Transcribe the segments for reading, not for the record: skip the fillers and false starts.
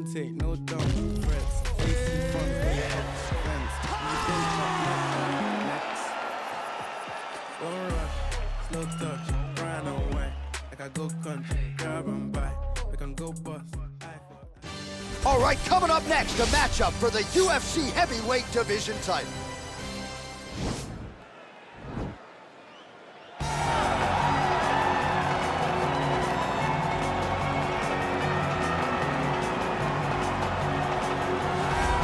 Take no dumb threats. AC front fence. You think next. Don't rush, slow touch, grind on wine. Like I go country, grab and buy. We can go bust. All right, coming up next, a matchup for the UFC heavyweight division title.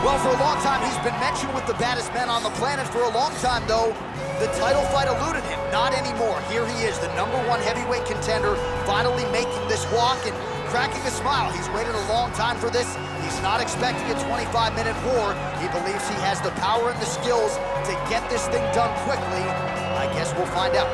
Well, for a long time, he's been mentioned with the baddest men on the planet. For a long time, though, the title fight eluded him. Not anymore. Here he is, the #1 heavyweight contender, finally making this walk and cracking a smile. He's waited a long time for this. He's not expecting a 25-minute war. He believes he has the power and the skills to get this thing done quickly. I guess we'll find out.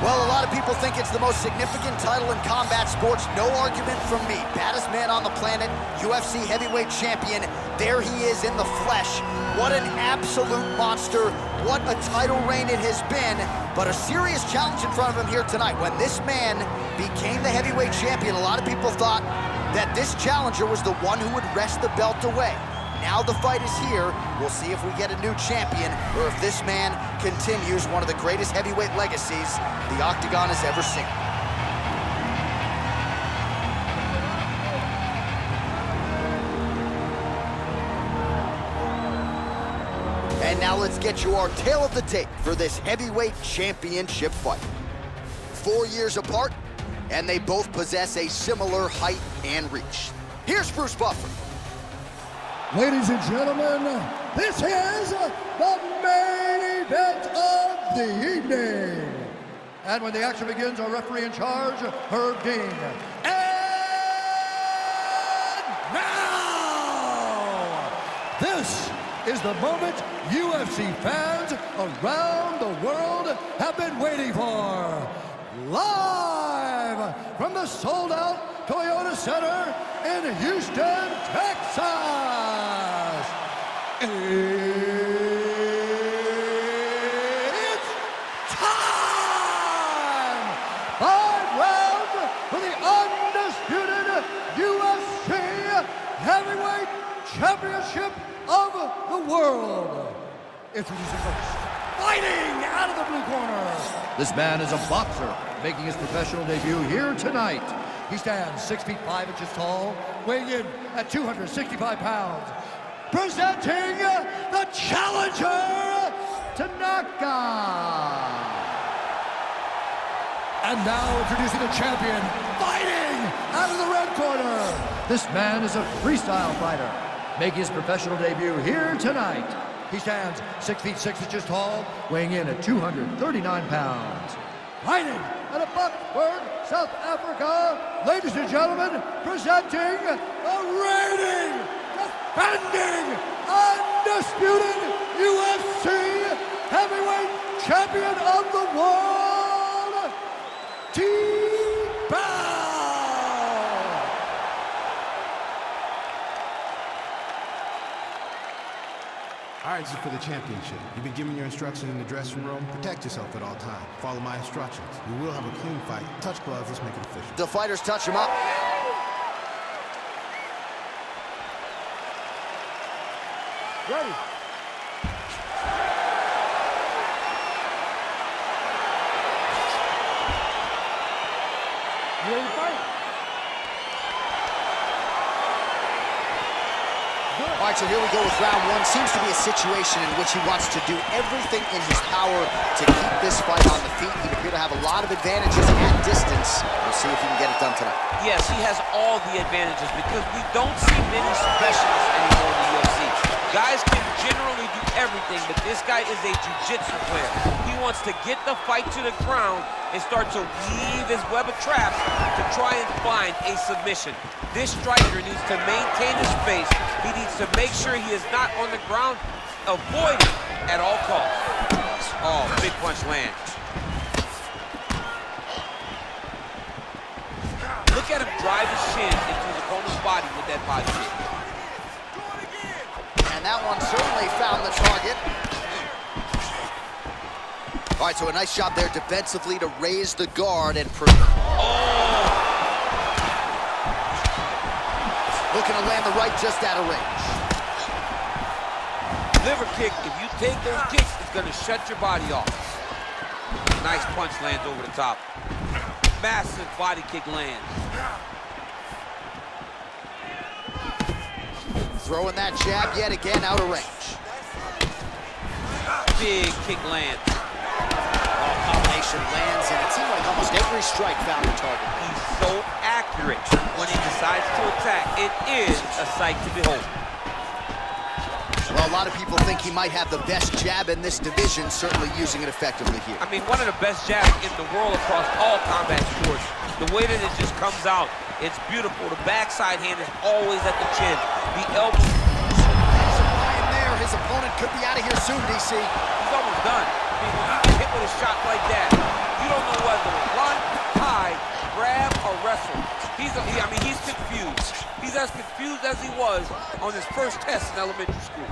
Well, a lot of people think it's the most significant title in combat sports. No argument from me. Baddest man on the planet, UFC heavyweight champion. There he is in the flesh. What an absolute monster. What a title reign it has been. But a serious challenge in front of him here tonight. When this man became the heavyweight champion, a lot of people thought that this challenger was the one who would wrest the belt away. Now the fight is here. We'll see if we get a new champion or if this man continues one of the greatest heavyweight legacies the Octagon has ever seen. And now let's get you our tale of the tape for this heavyweight championship fight. 4 years apart, and they both possess a similar height and reach. Here's Bruce Buffer. Ladies and gentlemen, this is the main event of the evening. And when the action begins, our referee in charge, Herb Dean. And now, this is the moment UFC fans around the world have been waiting for. Live from the sold-out Toyota Center in Houston, Texas. It's time! 5 rounds for the undisputed UFC Heavyweight Championship of the world. Introducing first, fighting out of the blue corner. This man is a boxer, making his professional debut here tonight. He stands 6 feet 5 inches tall, weighing in at 265 pounds. Presenting the challenger, Tanaka. And now introducing the champion, fighting out of the red corner. This man is a freestyle fighter, making his professional debut here tonight. He stands 6 feet 6 inches tall, weighing in at 239 pounds. Fighting out of Buckburg, South Africa, ladies and gentlemen, presenting the reigning, defending, undisputed UFC heavyweight champion of the world, T-Bow. All right, this is for the championship. You've been given your instructions in the dressing room. Protect yourself at all times. Follow my instructions. We will have a clean fight. Touch gloves. Let's make it official. The fighters touch him up. Ready. You ready to fight? All right, so here we go with round one. Seems to be a situation in which he wants to do everything in his power to keep this fight on the feet. He'd appear to have a lot of advantages at distance. We'll see if he can get it done tonight. Yes, he has all the advantages because we don't see many specialists anymore in the UFC. Guys can generally do everything, but this guy is a jiu-jitsu player. He wants to get the fight to the ground and start to weave his web of traps to try and find a submission. This striker needs to maintain his pace. He needs to make sure he is not on the ground, avoiding at all costs. Oh, big punch lands. that body kick. And that one certainly found the target. All right, so a nice job there defensively to raise the guard and... Looking to land the right just out of range. Liver kick, if you take those kicks, it's gonna shut your body off. Nice punch lands over the top. Massive body kick lands. Throwing that jab yet again out of range. Big kick lands. Combination lands, and it seemed like almost every strike found the target. He's so accurate when he decides to attack. It is a sight to behold. Well, a lot of people think he might have the best jab in this division, certainly using it effectively here. I mean, one of the best jabs in the world across all combat sports. The way that it just comes out, it's beautiful. The backside hand is always at the chin. The elbow. Lying there, his opponent could be out of here soon, DC. He's almost done. I mean, when you get hit with a shot like that, you don't know whether to run, hide, grab, or wrestle. He's confused. He's as confused as he was on his first test in elementary school.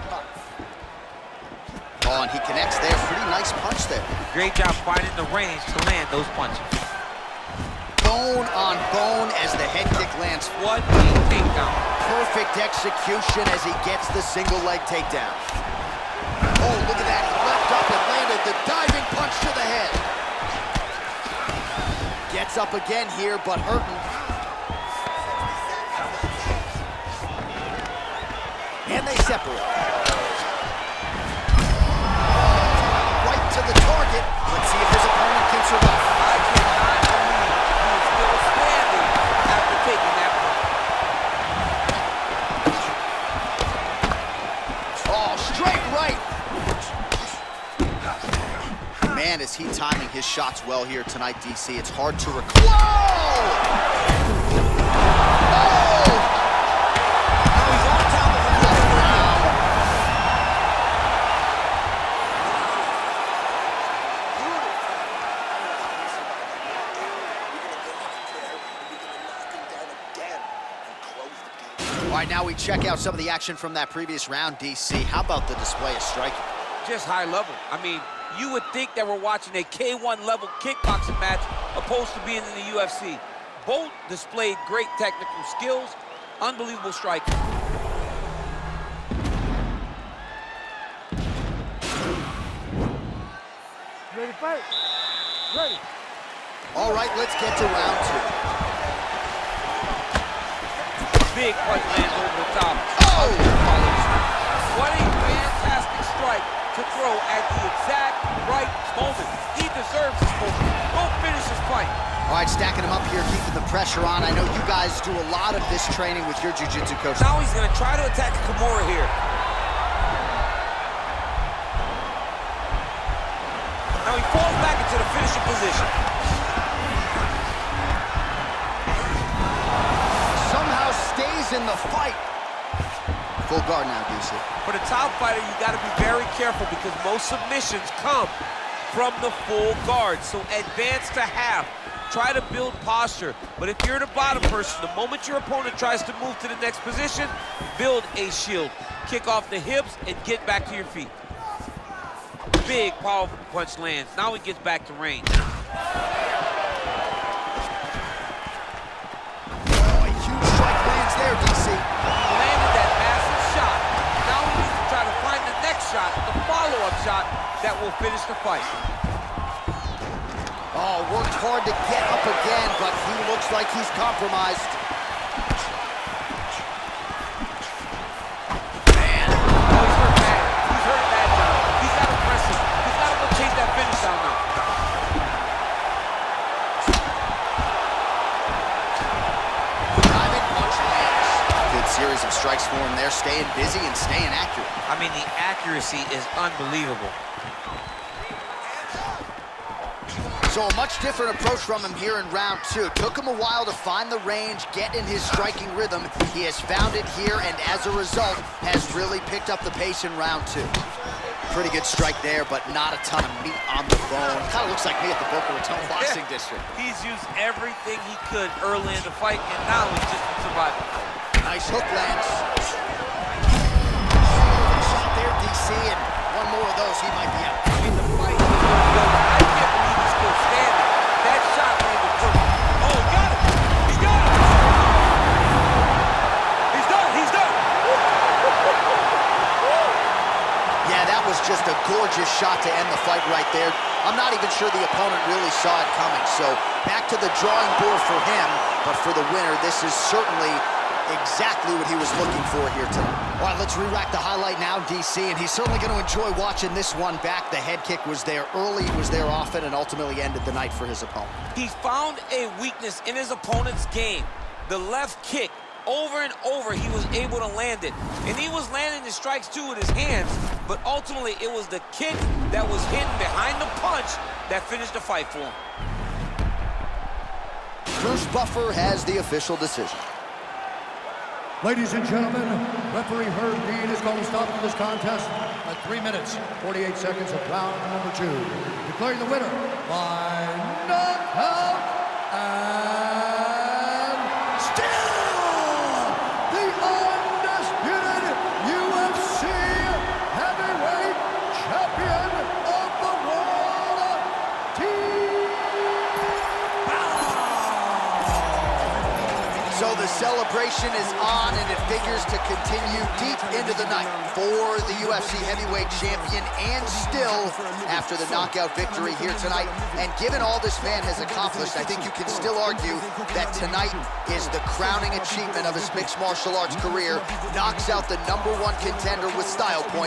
Oh, and he connects there. Pretty nice punch there. Great job finding the range to land those punches. Bone on bone as the head kick lands. What a takedown. Perfect execution as he gets the single leg takedown. Oh, look at that. He leapt up and landed the diving punch to the head. Gets up again here, but hurting. And they separate. Right to the target. Let's see if his opponent can survive. I cannot believe he is still standing after taking that punch. Oh, straight right. Man, is he timing his shots well here tonight, DC. It's hard to recall. Whoa! All right, now we check out some of the action from that previous round, DC. How about the display of striking? Just high level. I mean, you would think that we're watching a K1 level kickboxing match opposed to being in the UFC. Both displayed great technical skills, unbelievable striking. Ready to fight? Ready. All right, let's get to round two. Big punch lands over the top. Oh! What a fantastic strike to throw at the exact right moment. He deserves this moment. Go finish his fight. All right, stacking him up here, keeping the pressure on. I know you guys do a lot of this training with your jiu-jitsu coach. Now he's going to try to attack Kimura here. Now he falls back into the finishing position. Somehow stays in the fight. Full guard now, DC. For the top fighter, you got to be very careful because most submissions come from the full guard. So advance to half. Try to build posture. But if you're the bottom person, the moment your opponent tries to move to the next position, build a shield. Kick off the hips and get back to your feet. Big, powerful punch lands. Now he gets back to range. Oh, a huge strike lands there, DC. He landed that massive shot. Now he needs to try to find the next shot, the follow-up shot that will finish the fight. Oh, worked hard to get up again, but he looks like he's compromised. Man. Oh, he's hurt bad. He's hurt bad now. He's got to press him. He's got to go chase that finish down now. Diving punch lands. Good series of strikes for him there, staying busy and staying accurate. I mean, the accuracy is unbelievable. So a much different approach from him here in round two. Took him a while to find the range, get in his striking rhythm. He has found it here, and as a result, has really picked up the pace in round two. Pretty good strike there, but not a ton of meat on the bone. Kind of looks like me at the Boca Raton Boxing District. He's used everything he could early in the fight, and now he's just surviving. Nice hook lands. Shot there, DC, and one more of those, he might be out. I mean, the fight is going to go. I can't believe he's still standing. That shot landed perfect. Oh, he got it. He got it. He's done. He's done. Yeah, that was just a gorgeous shot to end the fight right there. I'm not even sure the opponent really saw it coming. So back to the drawing board for him, but for the winner, this is certainly exactly what he was looking for here tonight. All right, let's re-rack the highlight now, DC, and he's certainly going to enjoy watching this one back. The head kick was there early, was there often, and ultimately ended the night for his opponent. He found a weakness in his opponent's game. The left kick, over and over, he was able to land it. And he was landing the strikes, too, with his hands, but ultimately it was the kick that was hidden behind the punch that finished the fight for him. Bruce Buffer has the official decision. Ladies and gentlemen, referee Herb Dean is going to stop this contest at 3 minutes, 48 seconds of round number 2. Declaring the winner by knockout and still the undisputed UFC heavyweight champion of the world, So the celebration is on, and it figures to continue deep into the night for the UFC heavyweight champion, and still after the knockout victory here tonight. And given all this man has accomplished, I think you can still argue that tonight is the crowning achievement of his mixed martial arts career. Knocks out the #1 contender with style points.